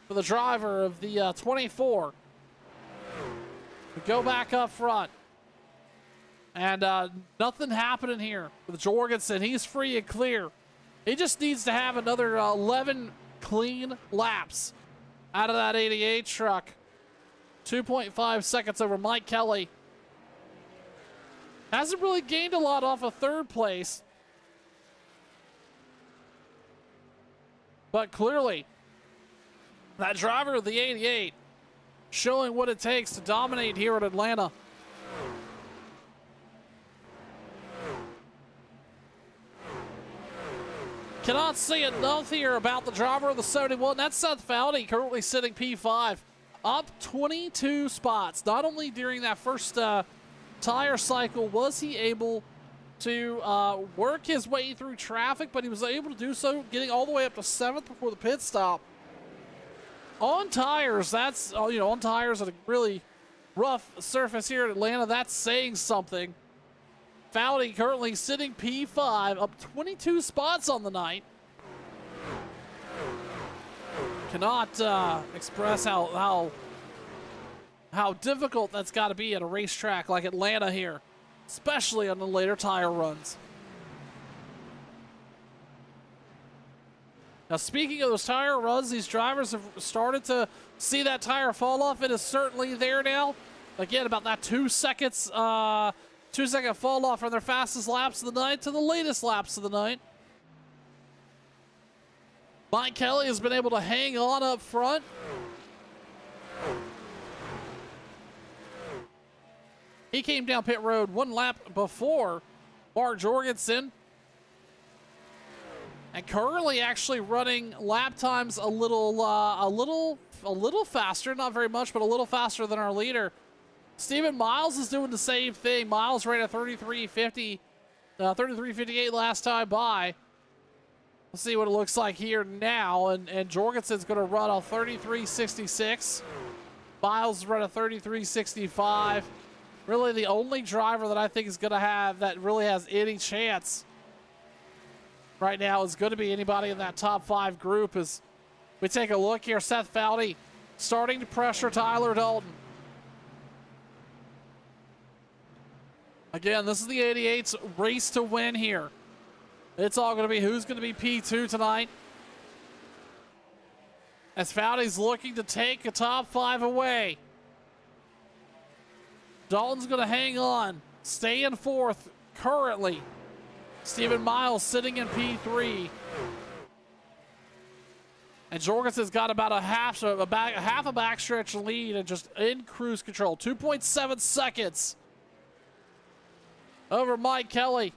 for the driver of the 24. We go back up front. And nothing happening here with Jorgensen. He's free and clear. He just needs to have another 11 clean laps out of that 88 truck. 2.5 seconds over Mike Kelly. Hasn't really gained a lot off of third place. But clearly, that driver of the 88 showing what it takes to dominate here at Atlanta. Cannot say enough here about the driver of the 71. That's Seth Foudy, currently sitting P5. Up 22 spots. Not only during that first tire cycle was he able to work his way through traffic, but he was able to do so getting all the way up to 7th before the pit stop. On tires, that's, on tires at a really rough surface here in Atlanta, that's saying something. Foudy currently sitting P5, up 22 spots on the night. Cannot express how difficult that's got to be at a racetrack like Atlanta here, especially on the later tire runs. Now, speaking of those tire runs, these drivers have started to see that tire fall off. It is certainly there now. Again, about that 2 seconds, 2-second fall off from their fastest laps of the night to the latest laps of the night. Mike Kelly has been able to hang on up front. He came down pit road 1 lap before Mark Jorgensen. And currently actually running lap times a little faster, not very much, but a little faster than our leader. Stephen Miles is doing the same thing. Miles ran a 33.50, 33.58 last time by. Let's see what it looks like here now. And Jorgensen's going to run a 33.66. Miles run a 33.65. Really the only driver that I think is going to have that really has any chance right now is going to be anybody in that top 5 group. As we take a look here, Seth Foudy starting to pressure Tyler Dalton. Again, this is the 88's race to win here. It's all going to be who's going to be P2 tonight. As Foudy's looking to take a top 5 away. Dalton's going to hang on, stay in 4th currently. Stephen Miles sitting in P3. And Jorgensen's got about half a backstretch lead and just in cruise control. 2.7 seconds over Mike Kelly,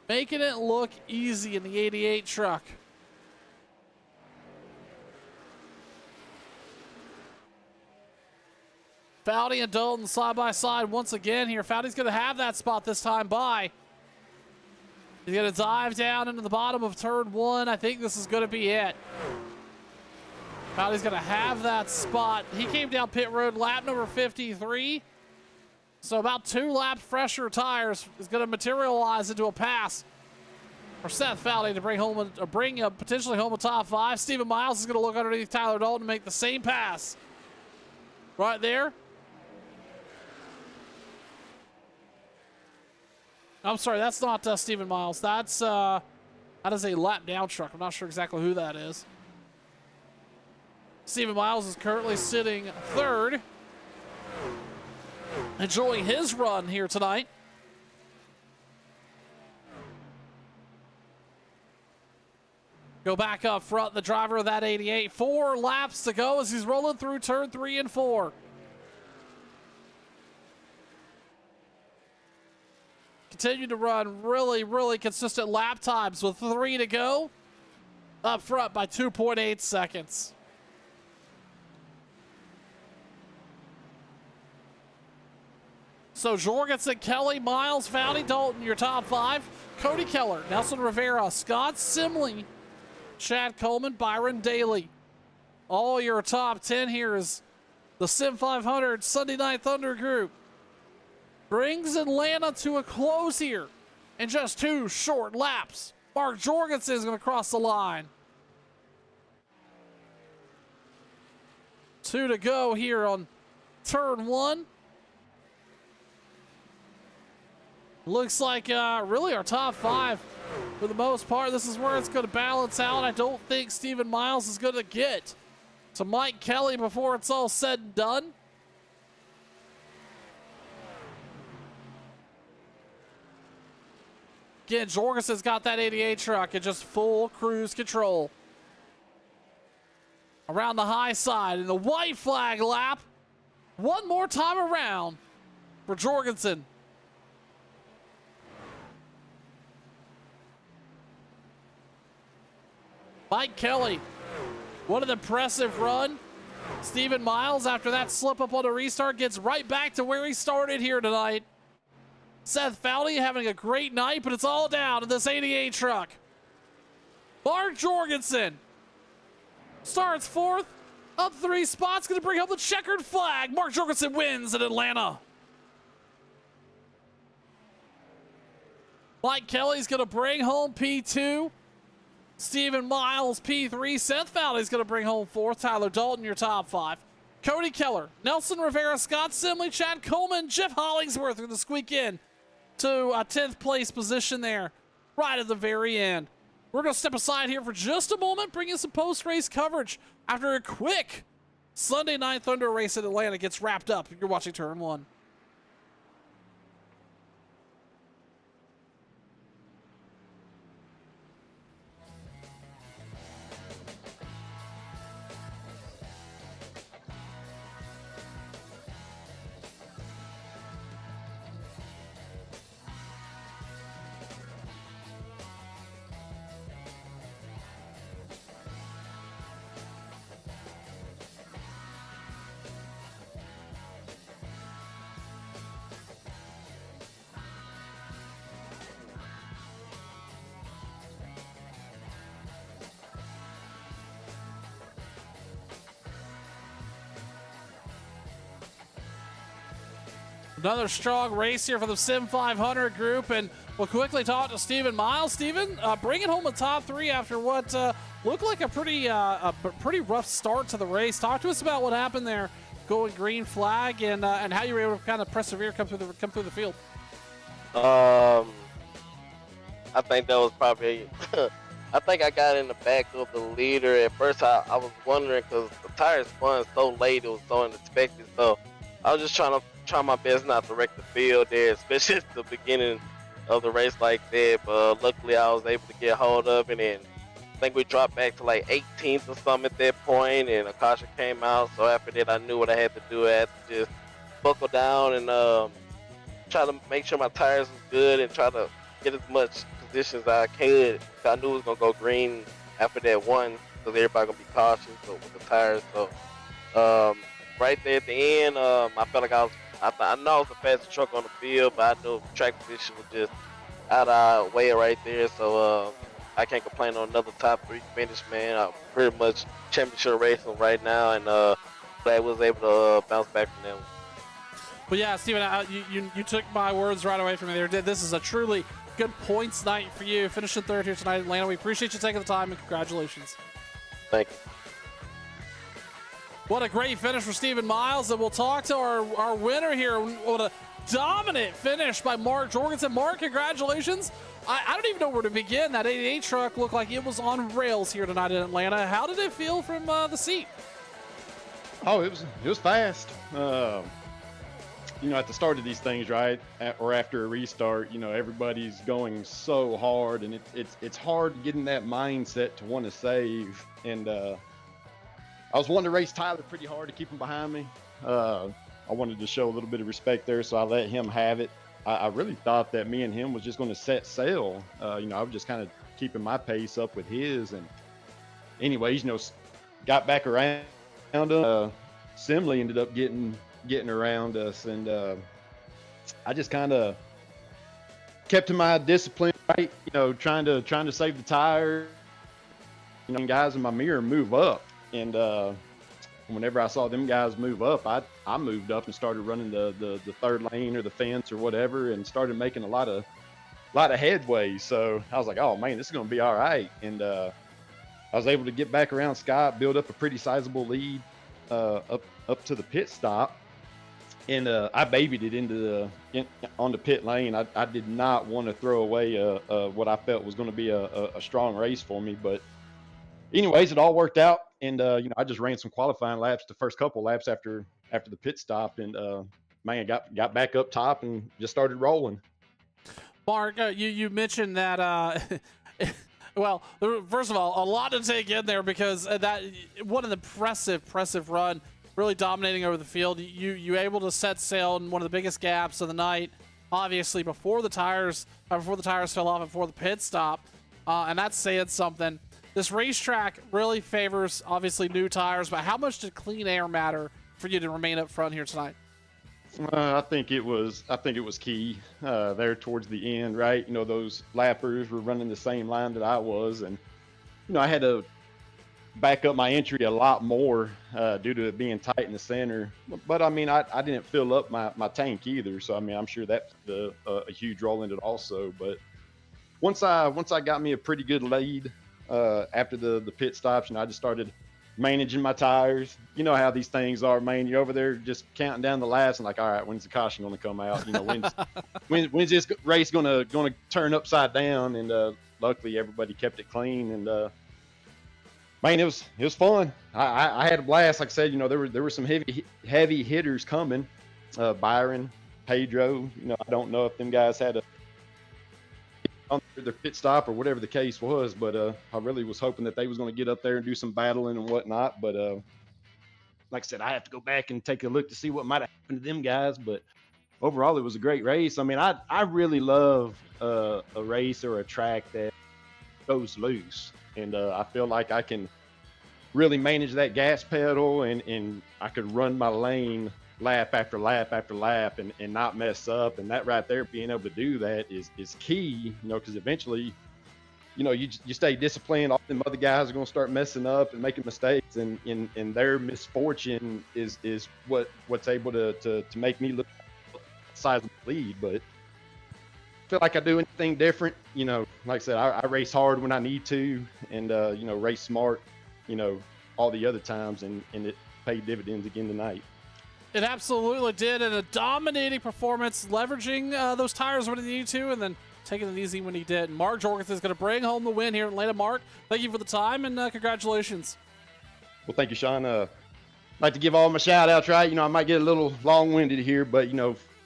making it look easy in the 88 truck. Foudy and Dalton side by side once again here. Foudy's going to have that spot this time by. He's going to dive down into the bottom of turn 1. I think this is going to be it. Foudy's going to have that spot. He came down pit road lap number 53. So about 2 laps fresher tires is going to materialize into a pass for Seth Foudy to bring potentially home a top 5. Stephen Miles is going to look underneath Tyler Dalton to make the same pass. Right there. I'm sorry, that's not Stephen Miles. That is a lap down truck. I'm not sure exactly who that is. Stephen Miles is currently sitting 3rd. Enjoying his run here tonight. Go back up front, the driver of that 88. 4 laps to go as he's rolling through turn 3 and 4. Continue to run really consistent lap times with 3 to go. Up front by 2.8 seconds. So Jorgensen, Kelly, Miles, Foudy, Dalton, your top 5. Cody Keller, Nelson Rivera, Scott Simley, Chad Coleman, Byron Daly. all your top 10 here is the SIM500 Sunday Night Thunder group. Brings Atlanta to a close here in just 2 short laps. Mark Jorgensen is going to cross the line. 2 to go here on turn 1. Looks like really our top 5 for the most part. This is where it's going to balance out. I don't think Stephen Miles is going to get to Mike Kelly before it's all said and done. Again, Jorgensen's got that 88 truck at just full cruise control. Around the high side in the white flag lap. One more time around for Jorgensen. Mike Kelly, what an impressive run. Stephen Miles, after that slip up on the restart, gets right back to where he started here tonight. Seth Fowley having a great night, but it's all down to this 88 truck. Mark Jorgensen starts 4th, up 3 spots, going to bring home the checkered flag. Mark Jorgensen wins in Atlanta. Mike Kelly's going to bring home P2. Stephen Miles, P3. Seth Fowley's going to bring home 4th. Tyler Dalton, your top 5. Cody Keller, Nelson Rivera, Scott Simley, Chad Coleman, Jeff Hollingsworth are going to squeak in to a 10th place position there, right at the very end. We're going to step aside here for just a moment, bring you some post-race coverage after a quick Sunday Night Thunder race in Atlanta gets wrapped up. You're watching Turn 1. Another strong race here for the SIM500 group, and we'll quickly talk to Stephen Miles. Stephen, bringing home a top 3 after what looked like a pretty rough start to the race. Talk to us about what happened there, going green flag, and how you were able to kind of persevere, come through the field. I think that was probably. I think I got in the back of the leader. At first, I was wondering because the tires spun so late, it was so unexpected. So I was just try my best not to wreck the field there, especially at the beginning of the race like that. But luckily, I was able to get hold of it, and I think we dropped back to like 18th or something at that point, and a caution came out. So after that, I knew what I had to do. I had to just buckle down and try to make sure my tires was good and try to get as much position as I could. I knew it was gonna go green after that one, because everybody gonna be cautious with the tires. So right there at the end, I felt like I know I was the fastest truck on the field, but I knew track position was just out of our way right there. So I can't complain on another top 3 finish, man. I'm pretty much championship racing right now, and glad I was able to bounce back from them. But yeah, Steven, you took my words right away from me there. This is a truly good points night for you. Finishing 3rd here tonight in Atlanta. We appreciate you taking the time, and congratulations. Thank you. What a great finish for Stephen Miles, and we'll talk to our winner here. What a dominant finish by Mark Jorgensen. Mark, congratulations. I don't even know where to begin. That 88 truck looked like it was on rails here tonight in Atlanta. How did it feel from the seat? Oh, it was fast. You know, at the start of these things, right, or after a restart, you know, everybody's going so hard, and it's hard getting that mindset to want to save. And I was wanting to race Tyler pretty hard to keep him behind me. I wanted to show a little bit of respect there, so I let him have it. I really thought that me and him was just going to set sail. You know, I was just kind of keeping my pace up with his. And anyways, you know, got back around. Simley ended up getting around us, and I just kind of kept to my discipline, right? You know, trying to save the tire. You know, guys in my mirror move up. And whenever I saw them guys move up, I moved up and started running the third lane or the fence or whatever, and started making a lot of headway. So I was like, oh man, this is gonna be all right. And I was able to get back around Scott, build up a pretty sizable lead up to the pit stop, and I babied it on the pit lane. I did not want to throw away what I felt was going to be a strong race for me, but anyways, it all worked out, and I just ran some qualifying laps, the first couple laps after the pit stop, and man, got back up top and just started rolling. Mark, you mentioned that. Well, first of all, a lot to take in there, because that what an impressive run, really dominating over the field. You able to set sail in one of the biggest gaps of the night, obviously before the tires fell off and before the pit stop, and that's saying something. This racetrack really favors obviously new tires, but how much did clean air matter for you to remain up front here tonight? I think it was key there towards the end, right? Those lappers were running the same line that I was, and I had to back up my entry a lot more due to it being tight in the center. But I mean, I didn't fill up my tank either, so I mean, I'm sure that's a huge role in it also. But once I got me a pretty good lead after the pit stops, I just started managing my tires. You know how these things are, man. You're over there just counting down the laps and like, all right, when's the caution going to come out? When's this race going to turn upside down? And luckily everybody kept it clean, and man, it was fun. I had a blast. Like I said, there were some heavy hitters coming. Byron, Pedro. I don't know if them guys had on their pit stop or whatever the case was, but I really was hoping that they was going to get up there and do some battling and whatnot. But like I said, I have to go back and take a look to see what might have happened to them guys. But overall, it was a great race. I mean, I really love a race or a track that goes loose, and I feel like I can really manage that gas pedal, and I could run my lane lap after lap after lap and not mess up. And that right there, being able to do that is key, because eventually, you stay disciplined. All them other guys are going to start messing up and making mistakes, and their misfortune is what's able to make me look sizable lead. But I feel like I do anything different, like I said, I race hard when I need to, and race smart, all the other times, and it paid dividends again tonight. It absolutely did, and a dominating performance, leveraging those tires when he needed to, and then taking it easy when he did. And Mark Jorgensen is going to bring home the win here in Atlanta. Mark, thank you for the time, and congratulations. Well, thank you, Sean. I'd like to give all my shout-outs, right? I might get a little long-winded here, but,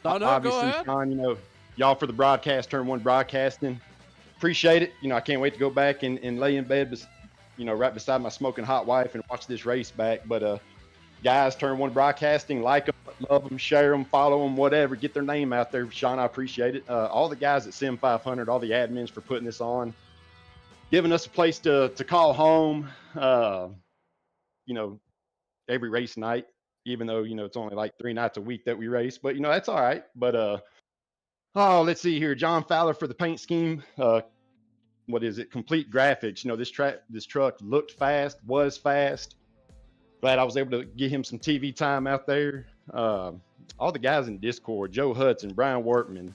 obviously, go ahead. Sean, y'all for the broadcast, Turn 1 Broadcasting. Appreciate it. I can't wait to go back and lay in bed, right beside my smoking hot wife and watch this race back. But, guys, Turn 1 Broadcasting, like them, love them, share them, follow them, whatever. Get their name out there. Sean, I appreciate it. All the guys at SIM500, all the admins for putting this on, giving us a place to call home, every race night, even though, it's only like 3 nights a week that we race. But, that's all right. But, let's see here. John Fowler for the paint scheme. What is it? Complete Graphics. This truck looked fast, was fast. Glad I was able to get him some TV time out there. All the guys in Discord, Joe Hudson, Brian Wortman,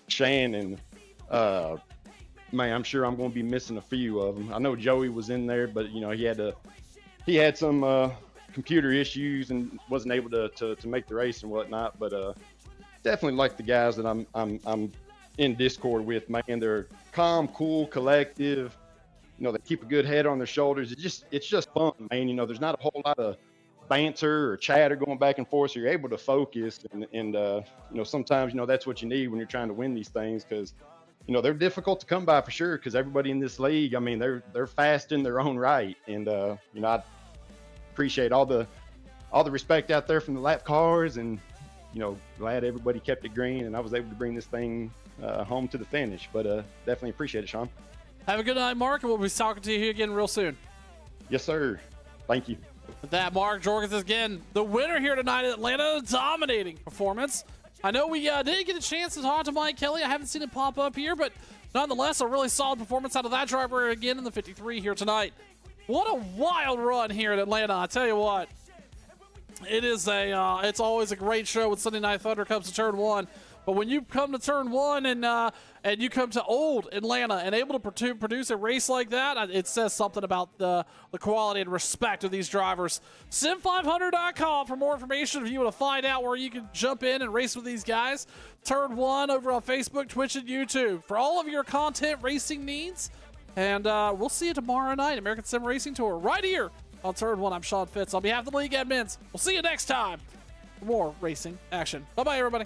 Shannon. Man, I'm sure I'm going to be missing a few of them. I know Joey was in there, but he had some computer issues and wasn't able to make the race and whatnot. But definitely like the guys that I'm in Discord with. Man, they're calm, cool, collective. They keep a good head on their shoulders. It's just fun, man. There's not a whole lot of banter or chatter going back and forth, so you're able to focus. And sometimes, that's what you need when you're trying to win these things, because, they're difficult to come by for sure, because everybody in this league, I mean, they're fast in their own right. And, I appreciate all the respect out there from the lap cars, and, glad everybody kept it green, and I was able to bring this thing home to the finish. But definitely appreciate it, Sean. Have a good night, Mark, and we'll be talking to you again real soon. Yes, sir. Thank you. With that, Mark Jorgensen again, the winner here tonight at Atlanta. Dominating performance. I know we didn't get a chance to talk to Mike Kelly. I haven't seen it pop up here, but nonetheless, a really solid performance out of that driver again in the 53 here tonight. What a wild run here at Atlanta. I tell you what, it's always a great show when Sunday Night Thunder comes to turn one. But when you come to turn one and you come to old Atlanta and able to produce a race like that, it says something about the quality and respect of these drivers. Sim500.com for more information if you want to find out where you can jump in and race with these guys. Turn one over on Facebook, Twitch, and YouTube for all of your content racing needs. And we'll see you tomorrow night, American Sim Racing Tour, right here on Turn One. I'm Sean Fitz. On behalf of the league admins, we'll see you next time for more racing action. Bye-bye, everybody.